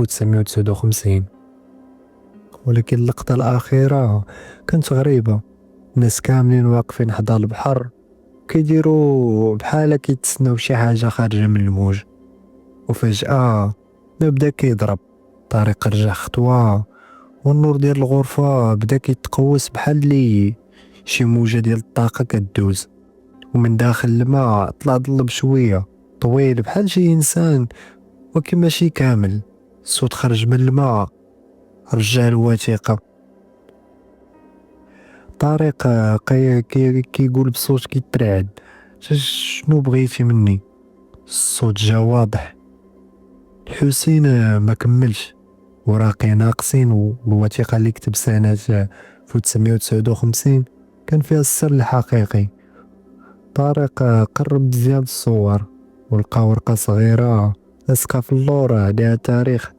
1959. ولكن اللقطة الأخيرة كانت غريبة. الناس كاملين واقفين حدا البحر كيديروا بحال كيتسناو شي حاجة خارجة من الموج، وفجأة ما بدا كيضرب. طارق رجع خطوة والنور ديال الغرفة بدا كيتقوس بحال لي شي موجة ديال الطاقة كدوز، ومن داخل الماء طلع ظل بشوية طويل بحال شي إنسان ولكن ماشي كامل. الصوت خرج من الماء رجع الوثيقة. طارق كيقول بصوت كيترعد: شنو بغيتي مني؟ الصوت جا واضح: الحسين ما كملش، وراقي ناقصين. والوثيقة اللي كتب سنة 1959 كان فيها السر الحقيقي. طارق قرب بزاف الصور ولقى ورقة صغيرة لاسكا في اللور عليها تاريخ